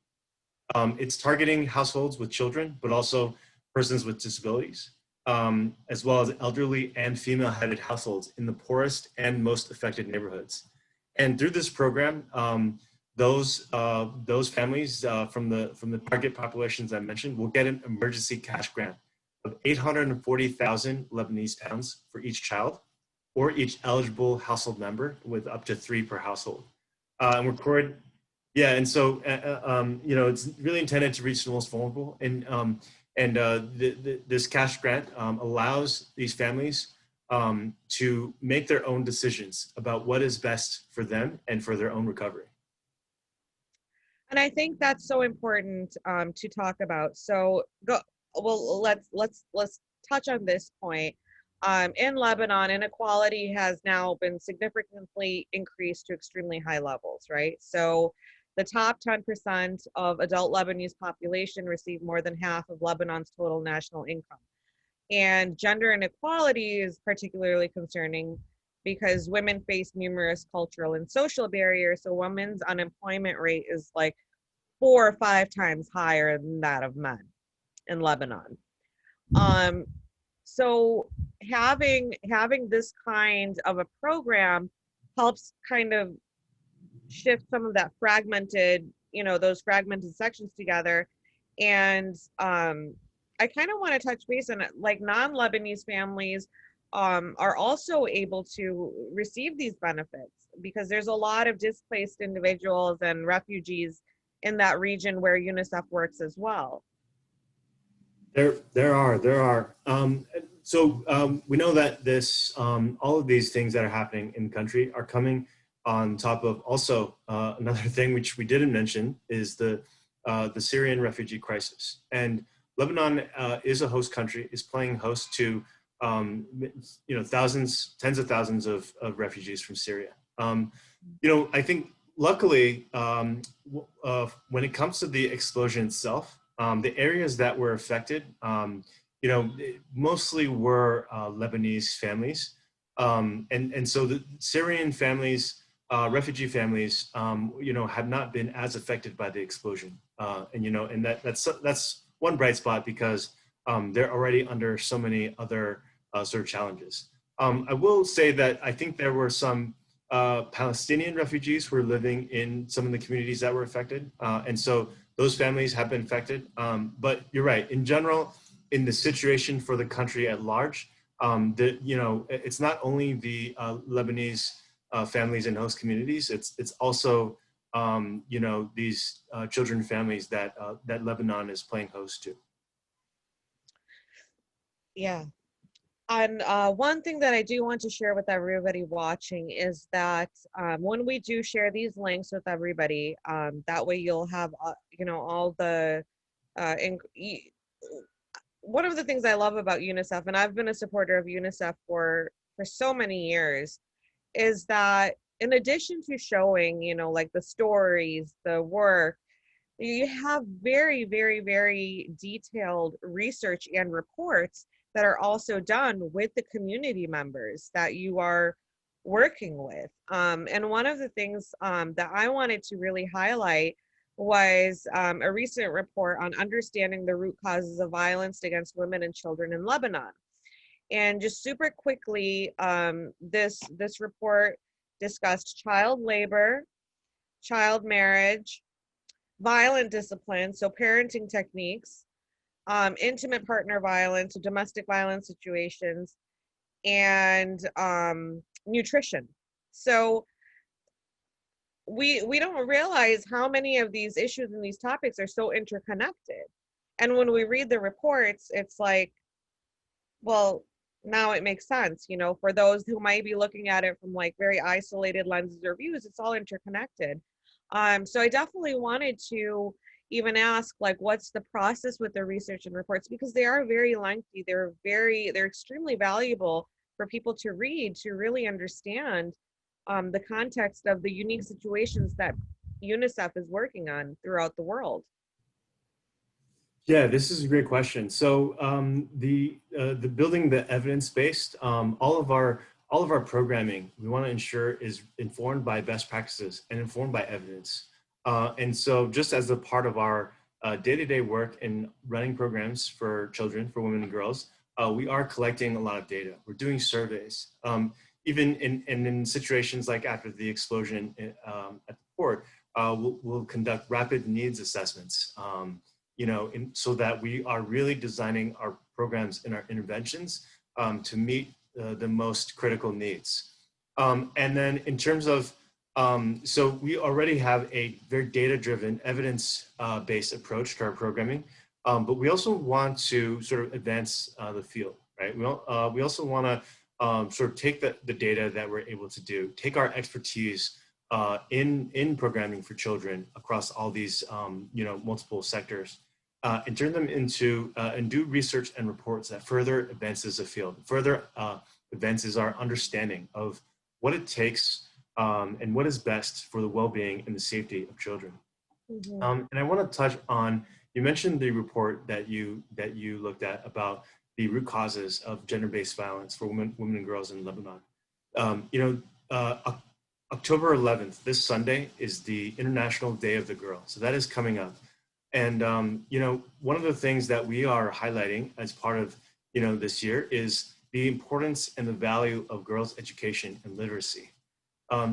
It's targeting households with children, but also persons with disabilities, as well as elderly and female-headed households in the poorest and most affected neighborhoods. And through this program, those families from the target populations I mentioned will get an emergency cash grant of 840,000 Lebanese pounds for each child or each eligible household member, with up to 3 per household. And it's really intended to reach the most vulnerable. This cash grant allows these families to make their own decisions about what is best for them and for their own recovery. And I think that's so important to talk about. So let's touch on this point. In Lebanon, inequality has now been significantly increased to extremely high levels, right? So the top 10% of adult Lebanese population receive more than half of Lebanon's total national income. And gender inequality is particularly concerning because women face numerous cultural and social barriers. So women's unemployment rate is like 4 or 5 times higher than that of men in Lebanon. So having this kind of a program helps kind of shift some of that fragmented, those fragmented sections together. And I kind of want to touch base on it, like non-Lebanese families are also able to receive these benefits because there's a lot of displaced individuals and refugees in that region where UNICEF works as well. There are. We know that all of these things that are happening in the country are coming on top of also another thing which we didn't mention is the Syrian refugee crisis. And Lebanon is a host country, is playing host to thousands, tens of thousands of refugees from Syria. I think luckily when it comes to the explosion itself, the areas that were affected, mostly were Lebanese families. And so the Syrian families, refugee families, have not been as affected by the explosion. And that's one bright spot because they're already under so many other sort of challenges. I will say that I think there were some Palestinian refugees who were living in some of the communities that were affected. And so those families have been affected. But you're right, in general, in the situation for the country at large, it's not only the Lebanese families and host communities, it's also these children families that Lebanon is playing host to. Yeah. And one thing that I do want to share with everybody watching is that when we do share these links with everybody, that way you'll have all the one of the things I love about UNICEF, and I've been a supporter of UNICEF for so many years, is that in addition to showing, like the stories, the work, you have very, very, very detailed research and reports that are also done with the community members that you are working with. And one of the things that I wanted to really highlight was a recent report on understanding the root causes of violence against women and children in Lebanon. And just super quickly, this report discussed child labor, child marriage, violent discipline, so parenting techniques, intimate partner violence, domestic violence situations, and nutrition. So we don't realize how many of these issues and these topics are so interconnected. And when we read the reports, it's like, well, now it makes sense, for those who might be looking at it from like very isolated lenses or views, it's all interconnected. So I definitely wanted to even ask, like, what's the process with the research and reports, because they are very lengthy. They're extremely valuable for people to read, to really understand the context of the unique situations that UNICEF is working on throughout the world. Yeah, this is a great question. So the building the evidence-based, all of our programming, we want to ensure is informed by best practices and informed by evidence. And so just as a part of our day-to-day work in running programs for children, for women and girls, we are collecting a lot of data. We're doing surveys. Even in situations like after the explosion at the port, we'll conduct rapid needs assessments. So that we are really designing our programs and our interventions to meet the most critical needs. And then in terms of, so we already have a very data-driven, evidence-based approach to our programming, but we also want to sort of advance the field, right? We also want to sort of take the data that we're able to do, take our expertise in programming for children across all these multiple sectors, and turn them into and do research and reports that further advances the field, further advances our understanding of what it takes and what is best for the well-being and the safety of children. Mm-hmm. And I want to touch on, you mentioned the report that you looked at about the root causes of gender-based violence for women and girls in Lebanon. October 11th, this Sunday, is the International Day of the Girl. So that is coming up. And, one of the things that we are highlighting as part of, this year is the importance and the value of girls' education and literacy.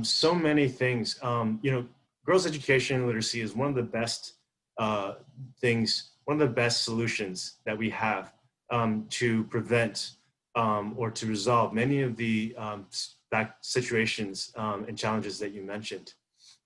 So many things, girls' education and literacy is one of the best things, one of the best solutions that we have to prevent or to resolve many of the situations and challenges that you mentioned.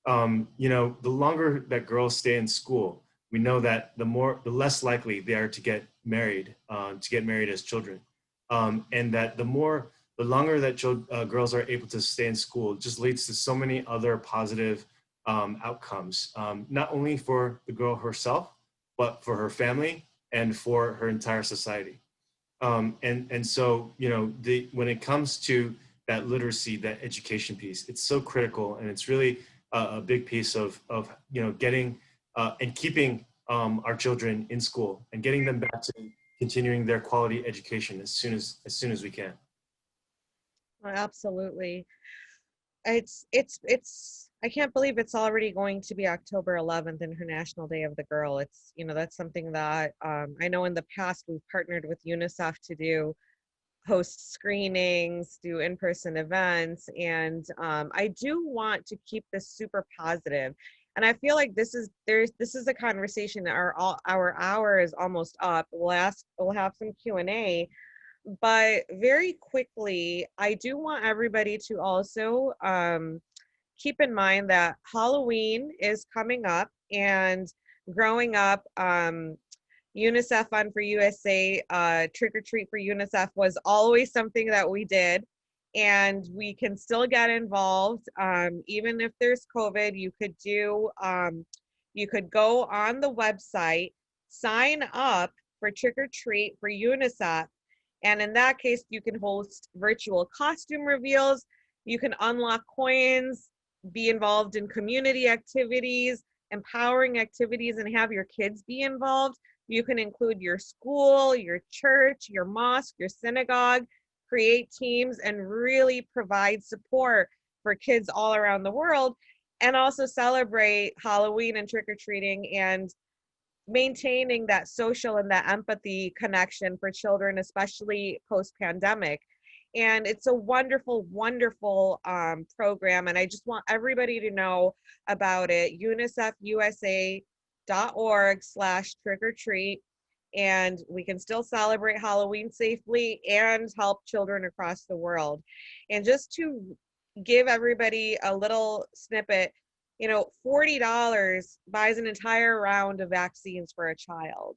The longer that girls stay in school, we know that the less likely they are to get married as children, and that the longer that girls are able to stay in school, it just leads to so many other positive outcomes, not only for the girl herself, but for her family and for her entire society. And so, when it comes to that literacy, that education piece, it's so critical, and it's really a big piece of getting and keeping our children in school and getting them back to continuing their quality education as soon as we can. Absolutely. It's I can't believe it's already going to be October 11th, International Day of the Girl. It's, that's something that I know in the past we've partnered with UNICEF to host screenings, do in-person events, and I do want to keep this super positive. And I feel like this is a conversation that our hour is almost up. We'll have some Q&A, but very quickly, I do want everybody to also keep in mind that Halloween is coming up, and growing up, UNICEF Fund for USA, Trick or Treat for UNICEF was always something that we did, and we can still get involved. Even if there's COVID, you could go on the website, sign up for Trick or Treat for UNICEF. And in that case, you can host virtual costume reveals, you can unlock coins, be involved in community activities, empowering activities, and have your kids be involved. You can include your school, your church, your mosque, your synagogue, create teams, and really provide support for kids all around the world, and also celebrate Halloween and trick-or-treating and maintaining that social and that empathy connection for children, especially post-pandemic. And it's a wonderful, wonderful program. And I just want everybody to know about it. UNICEFUSA.org/trick-or-treat. And we can still celebrate Halloween safely and help children across the world. And just to give everybody a little snippet, you know, $40 buys an entire round of vaccines for a child.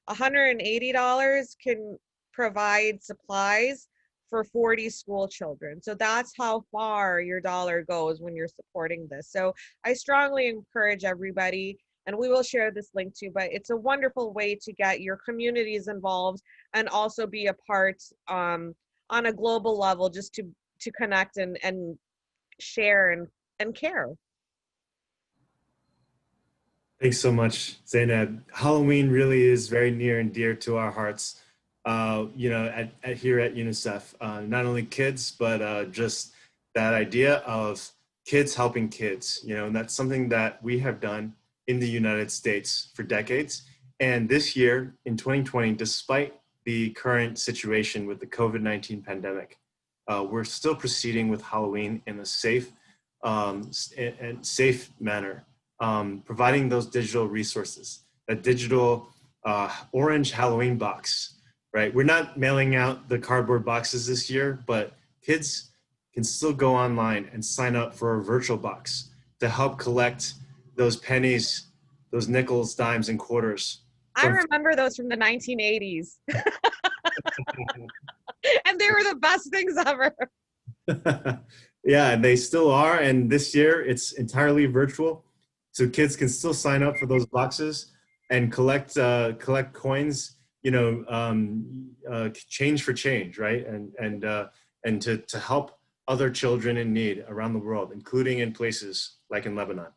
$180 can provide supplies for 40 school children. So that's how far your dollar goes when you're supporting this. So I strongly encourage everybody, and we will share this link too, but it's a wonderful way to get your communities involved and also be a part on a global level, just to connect and share and care. Thanks so much, Zainab. Halloween really is very near and dear to our hearts. You know, here at UNICEF, not only kids, but just that idea of kids helping kids, you know, and that's something that we have done in the United States for decades. And this year, in 2020, despite the current situation with the COVID-19 pandemic, we're still proceeding with Halloween in a safe and safe manner, providing those digital resources, that digital orange Halloween box. Right, we're not mailing out the cardboard boxes this year, but kids can still go online and sign up for a virtual box to help collect those pennies, those nickels, dimes, and quarters. I remember those from the 1980s. And they were the best things ever. Yeah, and they still are. And this year it's entirely virtual. So kids can still sign up for those boxes and collect coins, you know, change for change, right? And to help other children in need around the world, including in places like in Lebanon.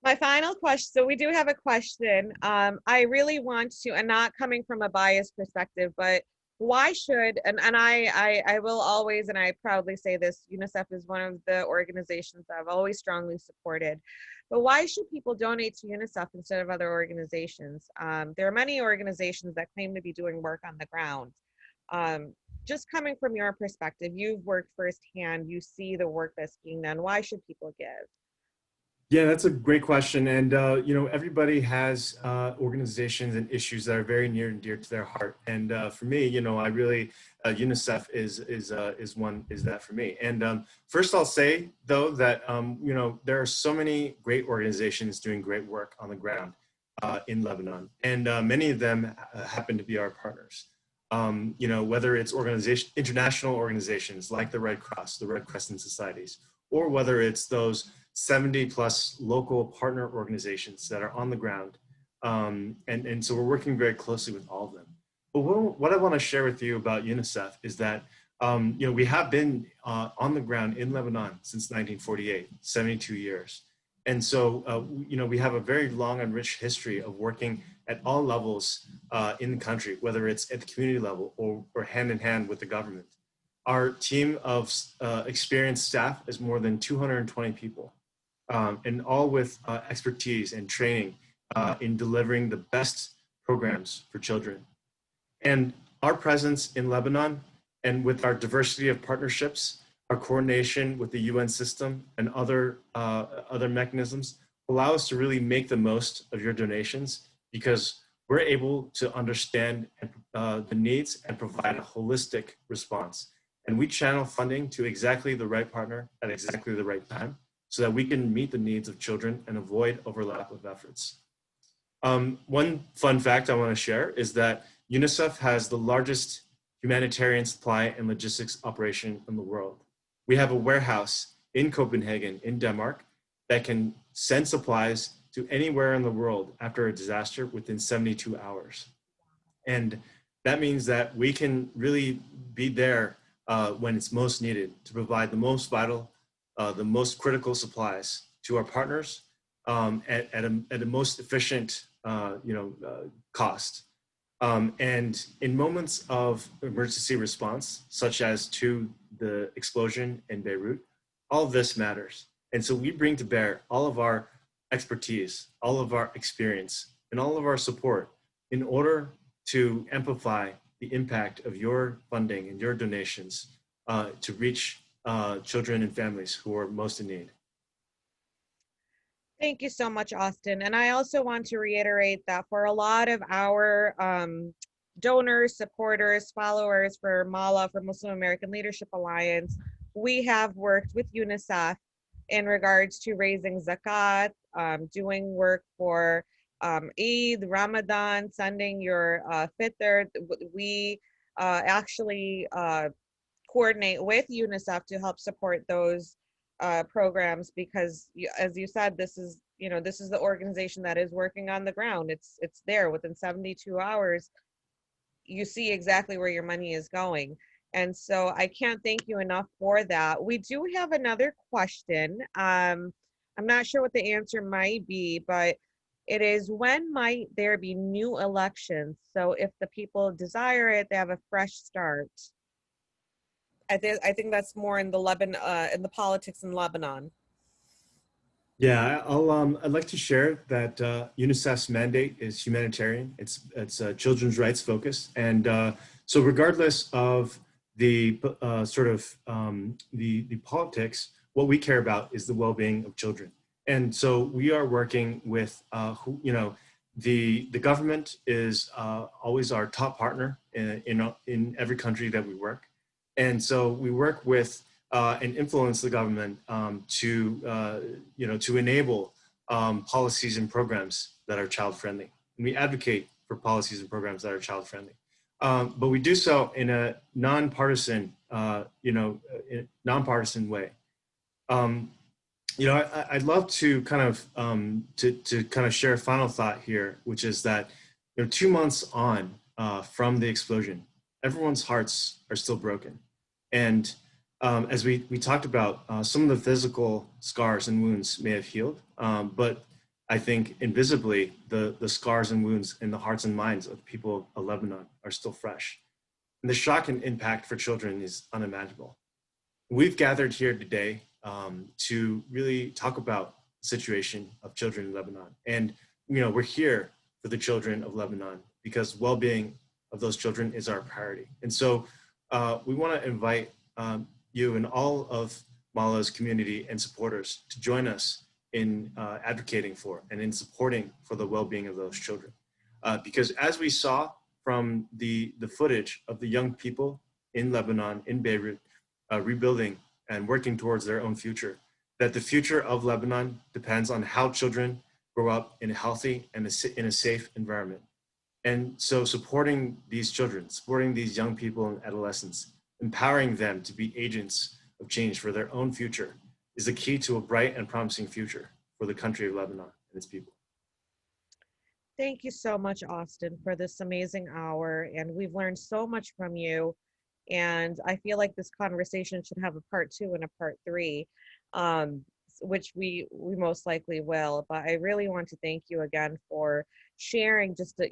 My final question, so we do have a question. I really want to, and not coming from a biased perspective, but why should, and I will always, and I proudly say this, UNICEF is one of the organizations that I've always strongly supported. But why should people donate to UNICEF instead of other organizations? There are many organizations that claim to be doing work on the ground. Just coming from your perspective, you've worked firsthand, you see the work that's being done. Why should people give? Yeah, that's a great question. And, you know, everybody has organizations and issues that are very near and dear to their heart. And for me, you know, I really, UNICEF is that for me. And first I'll say, though, that, you know, there are so many great organizations doing great work on the ground in Lebanon. And many of them happen to be our partners. You know, whether it's international organizations like the Red Cross, the Red Crescent Societies, or whether it's those 70 plus local partner organizations that are on the ground. And so we're working very closely with all of them. But what I want to share with you about UNICEF is that, you know, we have been on the ground in Lebanon since 1948, 72 years. And so, you know, we have a very long and rich history of working at all levels in the country, whether it's at the community level or hand in hand with the government. Our team of experienced staff is more than 220 people. And all with expertise and training in delivering the best programs for children. And our presence in Lebanon, and with our diversity of partnerships, our coordination with the UN system and other mechanisms, allow us to really make the most of your donations, because we're able to understand the needs and provide a holistic response. And we channel funding to exactly the right partner at exactly the right time, so that we can meet the needs of children and avoid overlap of efforts. One fun fact I want to share is that UNICEF has the largest humanitarian supply and logistics operation in the world. We have a warehouse in Copenhagen, in Denmark, that can send supplies to anywhere in the world after a disaster within 72 hours. And that means that we can really be there when it's most needed to provide the most vital, the most critical supplies to our partners at a most efficient cost. And in moments of emergency response, such as to the explosion in Beirut, all of this matters. And so we bring to bear all of our expertise, all of our experience, and all of our support in order to amplify the impact of your funding and your donations to reach children and families who are most in need. Thank you so much, Austin. And I also want to reiterate that for a lot of our donors, supporters, followers for MALA, for Muslim American Leadership Alliance, we have worked with UNICEF in regards to raising zakat, doing work for Eid, Ramadan, sending your fitr. We actually coordinate with UNICEF to help support those programs, because as you said, this is the organization that is working on the ground. It's there within 72 hours. You see exactly where your money is going. And so I can't thank you enough for that. We do have another question. I'm not sure what the answer might be, but it is, when might there be new elections? So if the people desire it, they have a fresh start. I think that's more in the in the politics in Lebanon. Yeah, I'd like to share that UNICEF's mandate is humanitarian. It's children's rights focused, and so regardless of the the politics, what we care about is the well-being of children. And so we are working with the government is always our top partner in every country that we work. And so we work with and influence the government to enable policies and programs that are child friendly. And we advocate for policies and programs that are child friendly. But we do so in a nonpartisan, nonpartisan way. I'd love to kind of share a final thought here, which is that 2 months on from the explosion, everyone's hearts are still broken. And as we talked about, some of the physical scars and wounds may have healed, but I think invisibly the scars and wounds in the hearts and minds of the people of Lebanon are still fresh. And the shock and impact for children is unimaginable. We've gathered here today to really talk about the situation of children in Lebanon. And we're here for the children of Lebanon because well-being of those children is our priority. And so we want to invite you and all of MALA's community and supporters to join us in advocating for and in supporting for the well-being of those children. Because as we saw from the footage of the young people in Lebanon, in Beirut, rebuilding and working towards their own future, that the future of Lebanon depends on how children grow up in a healthy and in a safe environment. And so supporting these children, supporting these young people and adolescents, empowering them to be agents of change for their own future is the key to a bright and promising future for the country of Lebanon and its people. Thank you so much, Austin, for this amazing hour. And we've learned so much from you. And I feel like this conversation should have a part 2 and a part 3, which we most likely will. But I really want to thank you again for sharing just a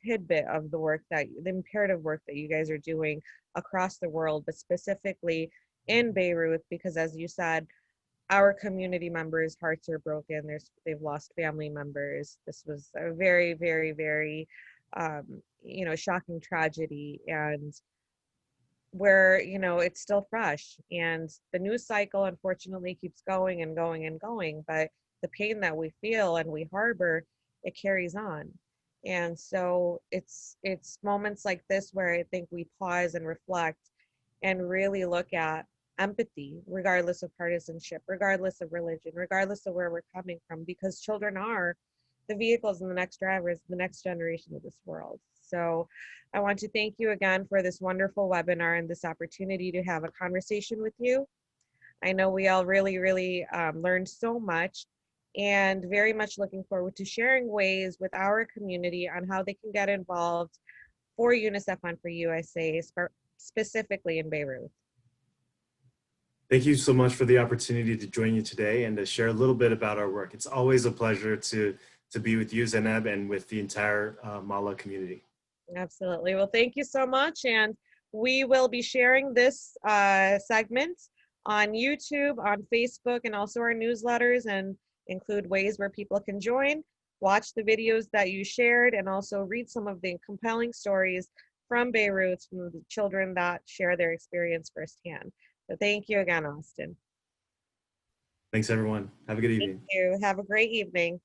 tidbit of the imperative work that you guys are doing across the world, but specifically in Beirut, because as you said, our community members' hearts are broken. They've lost family members. This was a very, very, very, shocking tragedy, and where it's still fresh, and the news cycle unfortunately keeps going and going and going, but the pain that we feel and we harbor, it carries on. And so it's moments like this where I think we pause and reflect and really look at empathy, regardless of partisanship, regardless of religion, regardless of where we're coming from, because children are the vehicles and the next drivers, the next generation of this world. So I want to thank you again for this wonderful webinar and this opportunity to have a conversation with you. I know we all really, really learned so much. and very much looking forward to sharing ways with our community on how they can get involved for UNICEF on for USA, specifically in Beirut. Thank you so much for the opportunity to join you today and to share a little bit about our work. It's always a pleasure to be with you, Zainab, and with the entire Mala community. Absolutely. Well, thank you so much. And we will be sharing this segment on YouTube, on Facebook, and also our newsletters, and include ways where people can join, watch the videos that you shared, and also read some of the compelling stories from Beirut, from the children that share their experience firsthand. So thank you again, Austin. Thanks, everyone. Have a good evening. Thank you. Have a great evening.